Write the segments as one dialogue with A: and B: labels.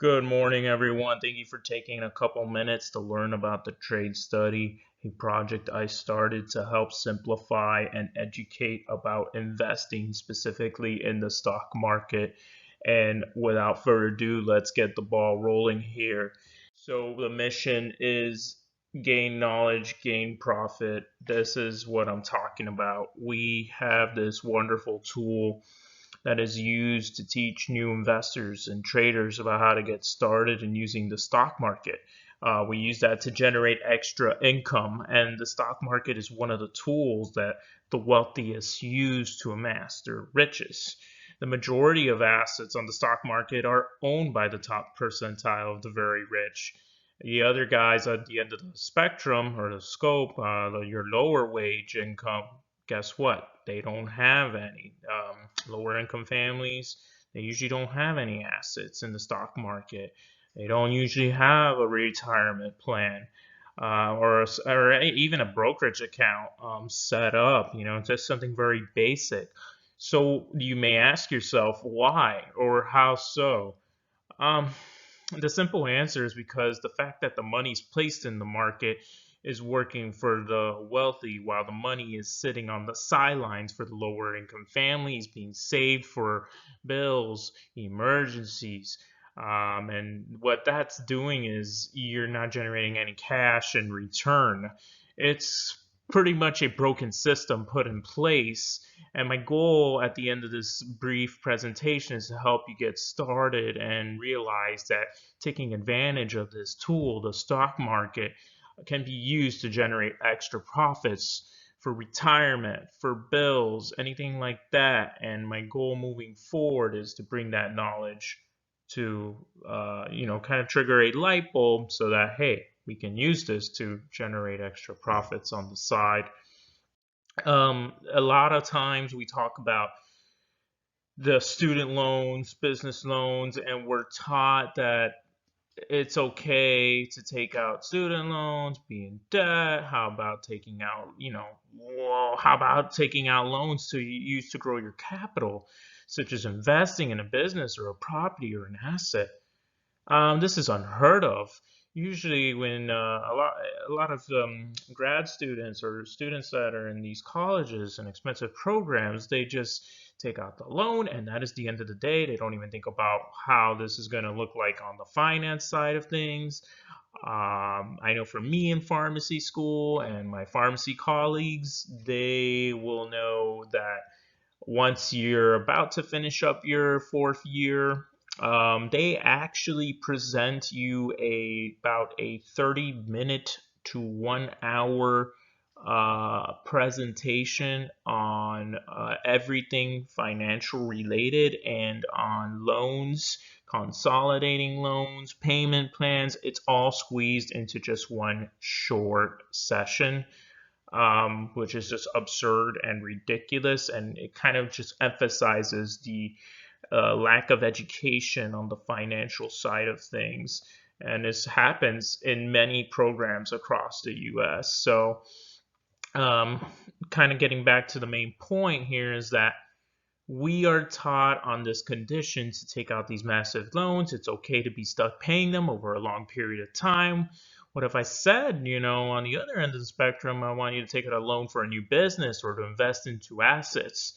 A: Good morning, everyone. Thank you for taking a couple minutes to learn about the trade study, a project I started to help simplify and educate about investing specifically in the stock market. And without further ado, let's get the ball rolling here. So, the mission is gain knowledge, gain profit. This is what I'm talking about. We have this wonderful tool that is used to teach new investors and traders about how to get started in using the stock market. We use that to generate extra income, and the stock market is one of the tools that the wealthiest use to amass their riches. The majority of assets on the stock market are owned by the top percentile of the very rich. The other guys at the end of the spectrum or the scope, your lower wage income, guess what? They don't have any. Lower income families, they usually don't have any assets in the stock market. They don't usually have a retirement plan or even a brokerage account set up, just something very basic. So you may ask yourself, why or how so? Um, the simple answer is because the fact that the money's placed in the market is working for the wealthy while the money is sitting on the sidelines for the lower income families being saved for bills, emergencies. And what that's doing is you're not generating any cash in return. It's pretty much a broken system put in place. And my goal at the end of this brief presentation is to help you get started and realize that taking advantage of this tool, the stock market, can be used to generate extra profits for retirement, for bills, anything like that. And my goal moving forward is to bring that knowledge to, kind of trigger a light bulb so that, hey, we can use this to generate extra profits on the side. A lot of times we talk about the student loans, business loans, and we're taught that it's okay to take out student loans, be in debt. How about taking out, how about taking out loans to use to grow your capital, such as investing in a business or a property or an asset? This is unheard of. Usually, when a lot of grad students or students that are in these colleges and expensive programs, they just take out the loan, and that is the end of the day. They don't even think about how this is going to look like on the finance side of things. I know for me in pharmacy school and my pharmacy colleagues, they will know that once you're about to finish up your fourth year, they actually present you about a 30-minute to 1 hour presentation on everything financial related and on loans, consolidating loans, payment plans. It's all squeezed into just one short session, which is just absurd and ridiculous. And it kind of just emphasizes the lack of education on the financial side of things. And this happens in many programs across the US. So, um, kind of getting back to the main point here is that we are taught on this condition to take out these massive loans. It's okay to be stuck paying them over a long period of time. What if I said, on the other end of the spectrum, I want you to take out a loan for a new business or to invest into assets?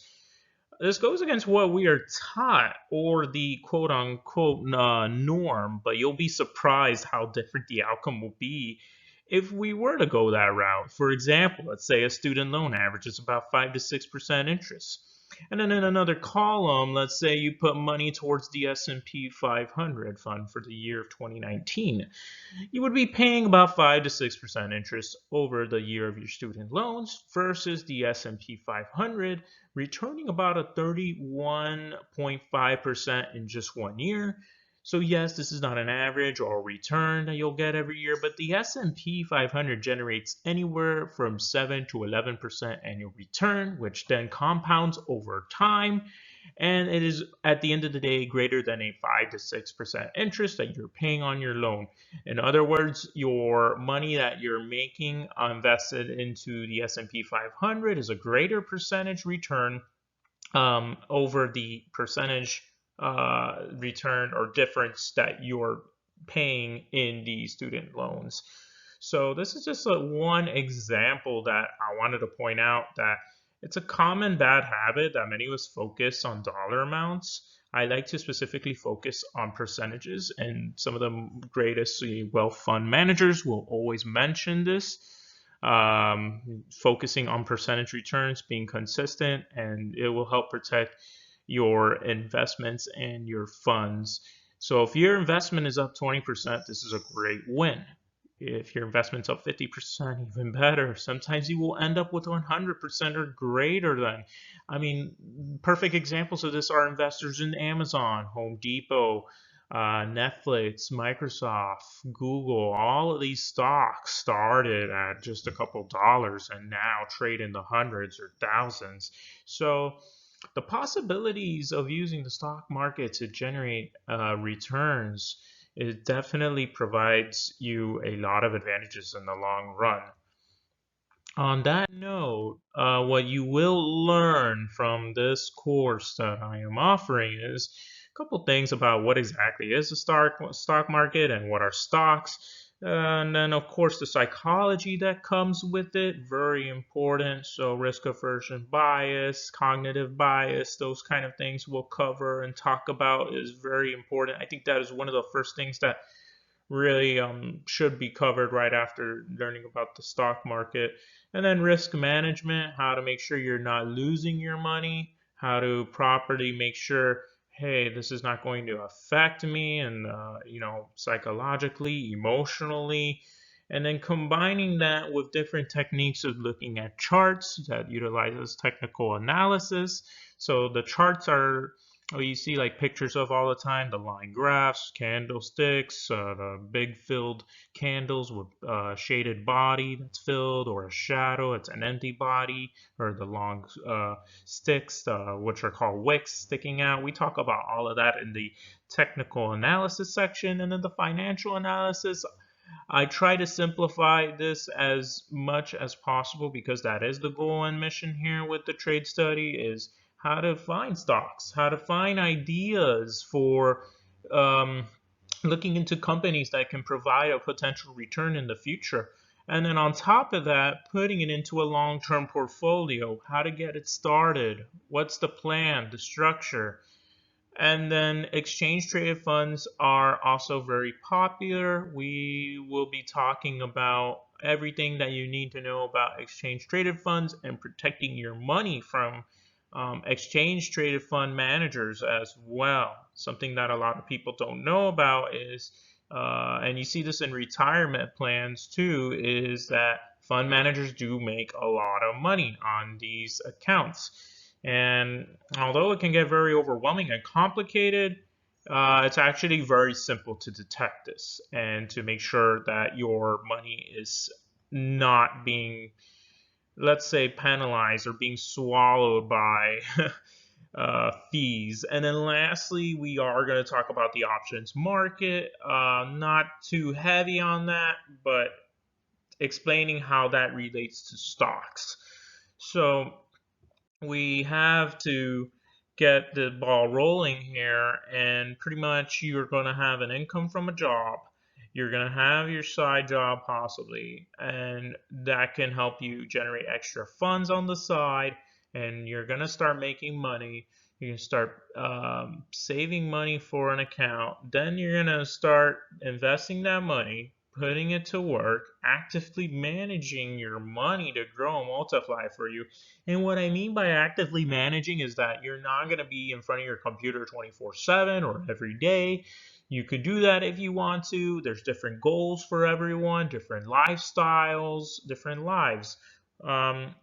A: This goes against what we are taught or the quote unquote norm, but you'll be surprised how different the outcome will be if we were to go that route. For example, let's say a student loan averages about 5 to 6% interest. And then in another column, let's say you put money towards the S&P 500 fund for the year of 2019. You would be paying about 5 to 6% interest over the year of your student loans versus the S&P 500 returning about a 31.5% in just 1 year. So yes, this is not an average or return that you'll get every year, but the S&P 500 generates anywhere from 7 to 11% annual return, which then compounds over time, and it is at the end of the day greater than a 5 to 6% interest that you're paying on your loan. In other words, your money that you're making invested into the S&P 500 is a greater percentage return over the percentage return or difference that you're paying in the student loans. So this is just one example that I wanted to point out, that it's a common bad habit that many of us focus on dollar amounts. I like to specifically focus on percentages, and some of the greatest wealth fund managers will always mention this. Focusing on percentage returns, being consistent, and it will help protect your investments and your funds. So if your investment is up 20%, this is a great win. If your investment's up 50%, even better. Sometimes you will end up with 100% or greater than. I mean, perfect examples of this are investors in Amazon, Home Depot, Netflix, Microsoft, Google. All of these stocks started at just a couple dollars and now trade in the hundreds or thousands. So the possibilities of using the stock market to generate returns, it definitely provides you a lot of advantages in the long run. On that note, what you will learn from this course that I am offering is a couple things about what exactly is the stock market and what are stocks. And then, of course, the psychology that comes with it, very important. So, risk aversion bias, cognitive bias, those kind of things we'll cover and talk about is very important. I think that is one of the first things that really should be covered right after learning about the stock market. And then risk management, how to make sure you're not losing your money, how to properly make sure, hey, this is not going to affect me, and psychologically, emotionally. And then combining that with different techniques of looking at charts that utilizes technical analysis. So the charts are, you see like pictures of all the time, the line graphs, candlesticks, the big filled candles with shaded body that's filled, or a shadow, it's an empty body, or the long sticks, which are called wicks sticking out. We talk about all of that in the technical analysis section. And then the financial analysis, I try to simplify this as much as possible because that is the goal and mission here with the trade study, is how to find stocks, how to find ideas for um, looking into companies that can provide a potential return in the future. And then on top of that, putting it into a long-term portfolio, how to get it started, what's the plan, the structure. And then exchange traded funds are also very popular. We will be talking about everything that you need to know about exchange traded funds and protecting your money from exchange traded fund managers as well. Something that a lot of people don't know about is, and you see this in retirement plans too, is that fund managers do make a lot of money on these accounts. And although it can get very overwhelming and complicated, it's actually very simple to detect this and to make sure that your money is not being, let's say, penalized or being swallowed by fees. And then lastly, we are going to talk about the options market. Not too heavy on that, but explaining how that relates to stocks. So we have to get the ball rolling here, and pretty much you're going to have an income from a job. You're going to have your side job possibly, and that can help you generate extra funds on the side, and you're going to start making money. You can start saving money for an account. Then you're going to start investing that money, putting it to work, actively managing your money to grow and multiply for you. And what I mean by actively managing is that you're not going to be in front of your computer 24/7 or every day. You could do that if you want to. There's different goals for everyone, different lifestyles, different lives. Um,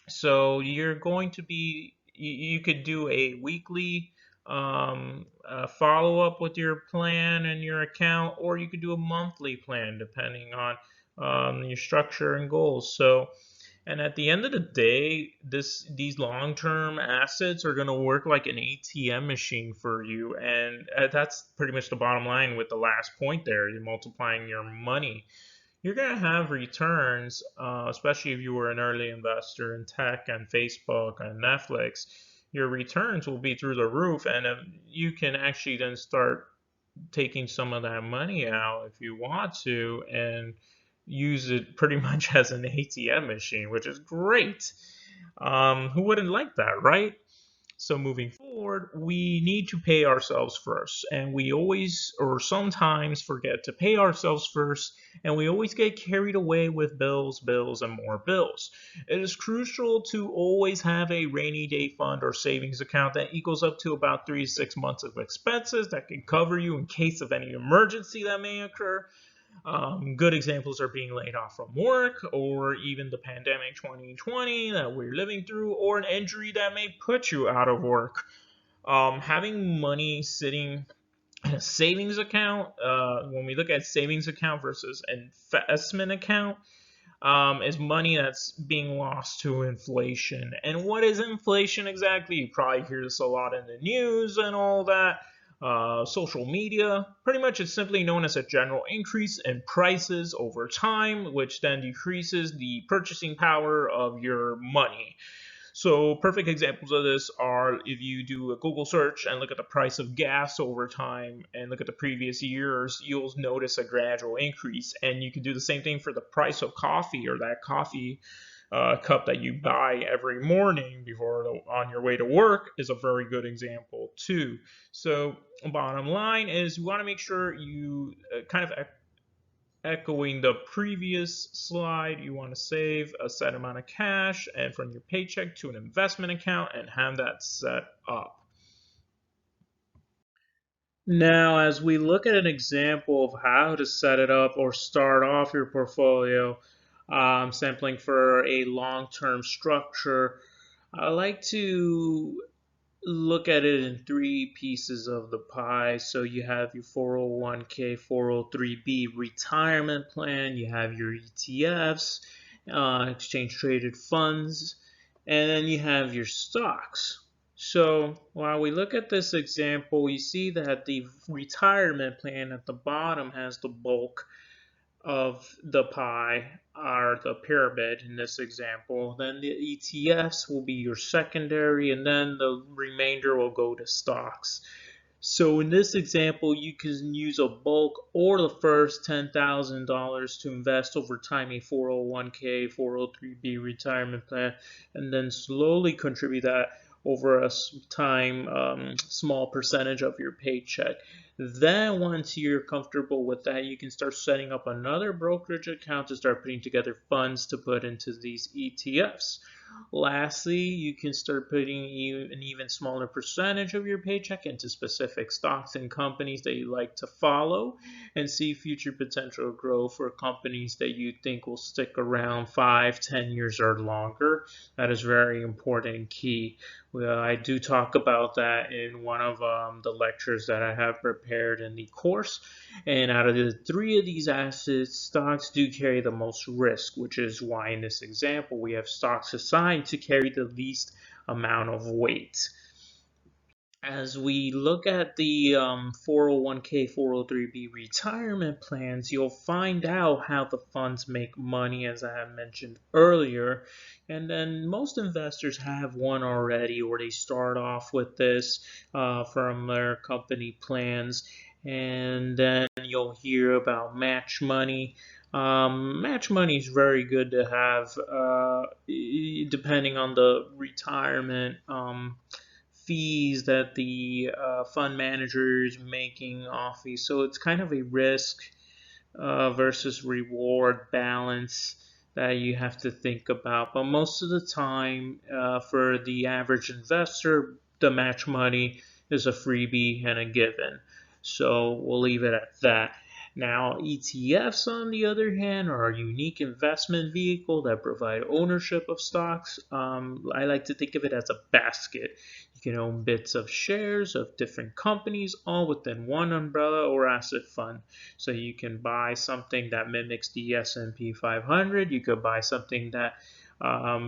A: so you're going to be, you could do a weekly follow up with your plan and your account, or you could do a monthly plan depending on your structure and goals. So, and at the end of the day, these long-term assets are going to work like an ATM machine for you, and that's pretty much the bottom line with the last point there. You're multiplying your money. You're going to have returns, especially if you were an early investor in tech and Facebook and Netflix. your returns will be through the roof, and you can actually then start taking some of that money out if you want to and use it pretty much as an ATM machine, which is great. Who wouldn't like that, right? So moving forward, we need to pay ourselves first, and we always or sometimes forget to pay ourselves first, and we always get carried away with bills, bills, and more bills. It is crucial to always have a rainy day fund or savings account that equals up to about 3 to 6 months of expenses that can cover you in case of any emergency that may occur. Good examples are being laid off from work, or even the pandemic 2020 that we're living through, or an injury that may put you out of work. Having money sitting in a savings account, when we look at savings account versus investment account, is money that's being lost to inflation. And what is inflation exactly? You probably hear this a lot in the news and all that. Social media, pretty much it's simply known as a general increase in prices over time, which then decreases the purchasing power of your money. So perfect examples of this are if you do a Google search and look at the price of gas over time and look at the previous years, you'll notice a gradual increase. And you can do the same thing for the price of coffee, or that coffee cup that you buy every morning on your way to work is a very good example too. So bottom line is you want to make sure you kind of echoing the previous slide, you want to save a set amount of cash and from your paycheck to an investment account and have that set up. Now, as we look at an example of how to set it up or start off your portfolio, sampling for a long-term structure, I like to look at it in three pieces of the pie. So you have your 401k, 403b retirement plan, you have your ETFs, exchange traded funds, and then you have your stocks. So while we look at this example, you see that the retirement plan at the bottom has the bulk of the pie, or the pyramid in this example. Then the ETFs will be your secondary, and then the remainder will go to stocks. So in this example, you can use a bulk or the first $10,000 to invest over time a 401k, 403b retirement plan, and then slowly contribute that over a small percentage of your paycheck. Then once you're comfortable with that, you can start setting up another brokerage account to start putting together funds to put into these ETFs. Lastly, you can start putting an even smaller percentage of your paycheck into specific stocks and companies that you like to follow and see future potential growth for companies that you think will stick around 5, 10 years or longer. That is very important and key. Well, I do talk about that in one of the lectures that I have prepared in the course. And out of the three of these assets, stocks do carry the most risk, which is why in this example we have stocks assigned to carry the least amount of weight. As we look at the 401k, 403b retirement plans, you'll find out how the funds make money, as I have mentioned earlier. And then most investors have one already, or they start off with this from their company plans. And then you'll hear about match money. Match money is very good to have, depending on the retirement fees that the fund manager is making off these. So it's kind of a risk versus reward balance that you have to think about. But most of the time, for the average investor, the match money is a freebie and a given. So we'll leave it at that. Now, ETFs, on the other hand, are a unique investment vehicle that provide ownership of stocks. I like to think of it as a basket. You can own bits of shares of different companies, all within one umbrella or asset fund. So you can buy something that mimics the S&P 500. You could buy something that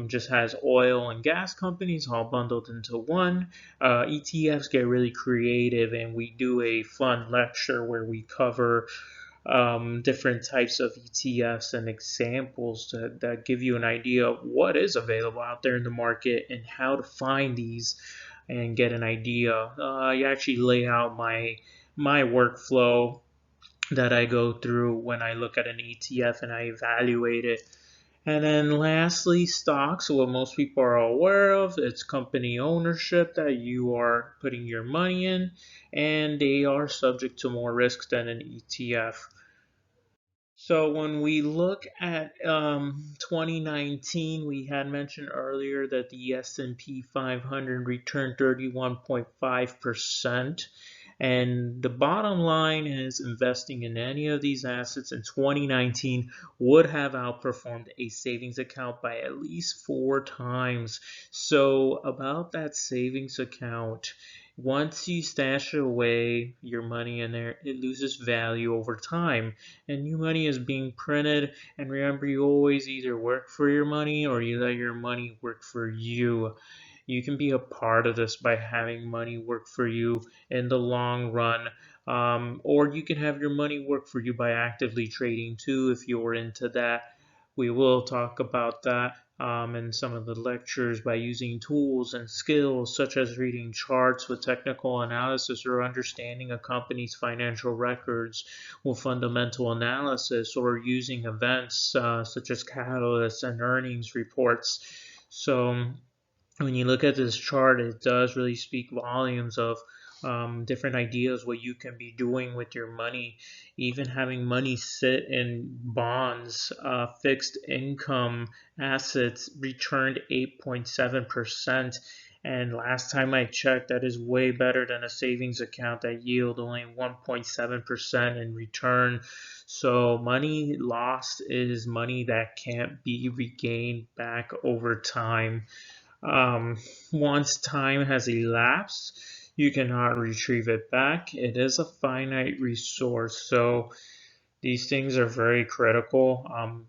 A: just has oil and gas companies all bundled into one. ETFs get really creative, and we do a fun lecture where we cover different types of ETFs and examples that give you an idea of what is available out there in the market and how to find these and get an idea. I actually lay out my workflow that I go through when I look at an ETF and I evaluate it. And then lastly, stocks, what most people are aware of, it's company ownership that you are putting your money in, and they are subject to more risks than an ETF. So when we look at 2019, we had mentioned earlier that the S&P 500 returned 31.5%. And the bottom line is investing in any of these assets in 2019 would have outperformed a savings account by at least 4 times. So about that savings account, once you stash away your money in there, it loses value over time, and new money is being printed. And remember, you always either work for your money or you let your money work for you. You can be a part of this by having money work for you in the long run. Or you can have your money work for you by actively trading too, if you're into that. We will talk about that in some of the lectures by using tools and skills such as reading charts with technical analysis or understanding a company's financial records with fundamental analysis, or using events such as catalysts and earnings reports. So when you look at this chart, it does really speak volumes of different ideas what you can be doing with your money. Even having money sit in bonds, fixed income assets returned 8.7%. And last time I checked, that is way better than a savings account that yield only 1.7% in return. So money lost is money that can't be regained back over time. Um, Once time has elapsed, you cannot retrieve it back. It is a finite resource, so these things are very critical.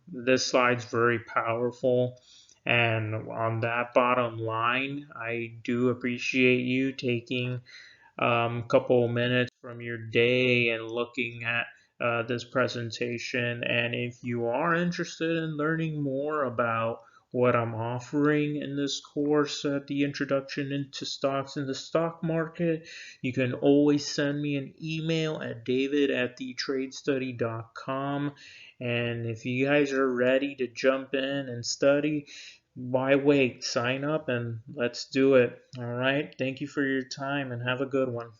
A: This slide's very powerful. And on that bottom line, I do appreciate you taking a couple minutes from your day and looking at this presentation. And if you are interested in learning more about what I'm offering in this course at the Introduction into Stocks in the Stock Market, you can always send me an email at david@thetradestudy.com. And if you guys are ready to jump in and study, why wait? Sign up and let's do it. All right. Thank you for your time and have a good one.